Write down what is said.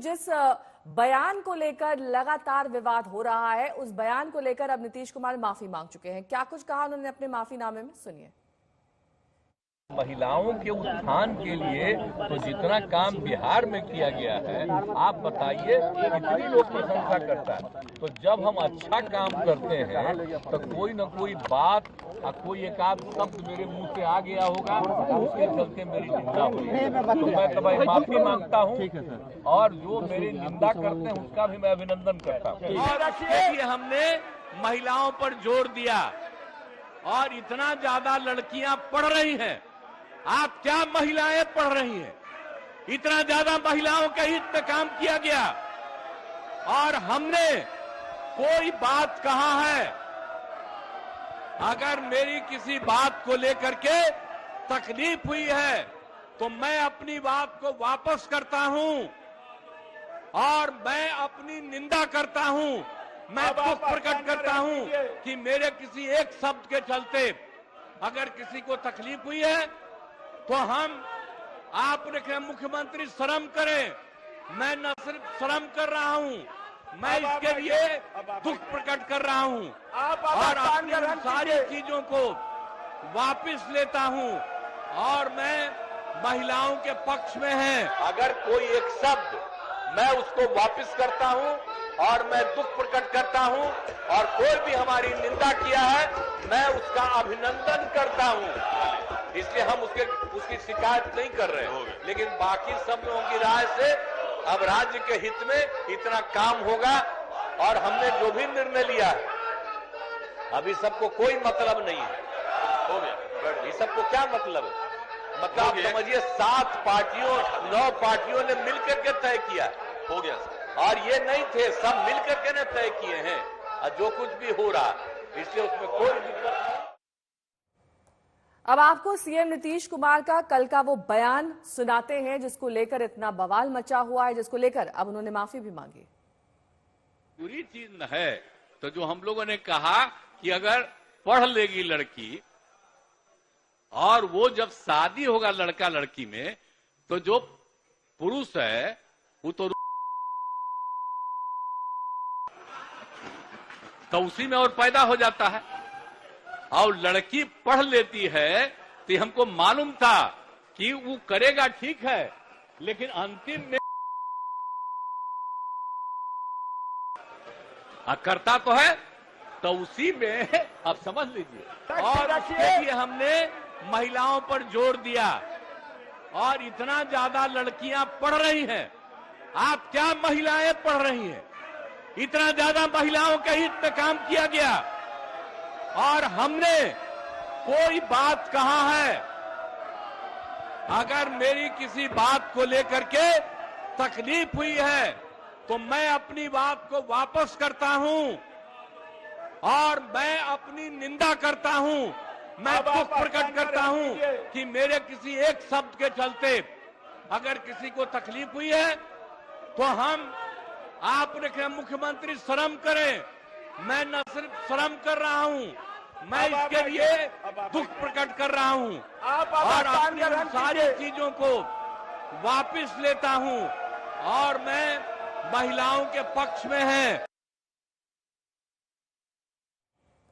जिस बयान को लेकर लगातार विवाद हो रहा है, उस बयान को लेकर अब नीतीश कुमार माफी मांग चुके हैं। क्या कुछ कहा उन्होंने अपने माफीनामे में, सुनिए। महिलाओं के उत्थान के लिए तो जितना काम बिहार में किया गया है, आप बताइए कितनी लोग प्रशंसा करता है। तो जब हम अच्छा काम करते हैं तो कोई न कोई बात और कोई एक आध शब्द मेरे मुंह से आ गया होगा, उसके चलते मेरी निंदा हुई। तो मैं तब माफी मांगता हूं और जो मेरी निंदा करते हैं उसका भी मैं अभिनंदन करता हूं। और देखिए, हमने महिलाओं पर जोर दिया और इतना ज्यादा लड़कियां पढ़ रही हैं। आप क्या महिलाएं पढ़ रही हैं? इतना ज्यादा महिलाओं के हित में काम किया गया और हमने कोई बात कहा है। अगर मेरी किसी बात को लेकर के तकलीफ हुई है तो मैं अपनी बात को वापस करता हूं और मैं अपनी निंदा करता हूं। मैं दुख प्रकट करता हूं कि मेरे किसी एक शब्द के चलते अगर किसी को तकलीफ हुई है तो आपने कहा मुख्यमंत्री शर्म करें। मैं न सिर्फ शर्म कर रहा हूं, मैं इसके लिए दुख प्रकट कर रहा हूं और अपनी सारी चीजों को वापस लेता हूं और मैं महिलाओं के पक्ष में है। अगर कोई एक शब्द मैं उसको वापस करता हूं और मैं दुख प्रकट करता हूं और कोई भी हमारी निंदा किया है, मैं उसका अभिनंदन करता हूं। इसलिए हम उसकी शिकायत नहीं कर रहे हैं। लेकिन बाकी सब लोगों की राय से अब राज्य के हित में इतना काम होगा और हमने जो भी निर्णय लिया है अभी सबको कोई मतलब नहीं है। हो गया, ये सबको क्या मतलब है? मतलब आप समझिए 7 पार्टियों 9 पार्टियों ने मिलकर के तय किया। हो गया और ये नहीं थे, सब मिलकर के ने तय किए हैं और जो कुछ भी हो रहा इसलिए उसमें कोई दिक्कत नहीं। अब आपको सीएम नीतीश कुमार का कल का वो बयान सुनाते हैं जिसको लेकर इतना बवाल मचा हुआ है, जिसको लेकर अब उन्होंने माफी भी मांगी। पूरी चीज न है तो जो हम लोगों ने कहा कि अगर पढ़ लेगी लड़की और वो जब शादी होगा लड़का लड़की में तो जो पुरुष है वो तो उसी में और पैदा हो जाता है। और लड़की पढ़ लेती है तो हमको मालूम था कि वो करेगा, ठीक है, लेकिन अंतिम में करता तो है तो उसी में आप समझ लीजिए। और देखिए, हमने महिलाओं पर जोर दिया और इतना ज्यादा लड़कियां पढ़ रही हैं। आप क्या महिलाएं पढ़ रही हैं? इतना ज्यादा महिलाओं के हित में काम किया गया और हमने कोई बात कहा है। अगर मेरी किसी बात को लेकर के तकलीफ हुई है तो मैं अपनी बात को वापस करता हूं और मैं अपनी निंदा करता हूं। मैं दुख प्रकट करता हूं कि मेरे किसी एक शब्द के चलते अगर किसी को तकलीफ हुई है तो आपने कहा मुख्यमंत्री शर्म करें। मैं न सिर्फ शर्म कर रहा हूं, मैं इसके लिए दुख प्रकट कर रहा हूं और अपनी सारी चीजों को वापस लेता हूं और मैं महिलाओं के पक्ष में है।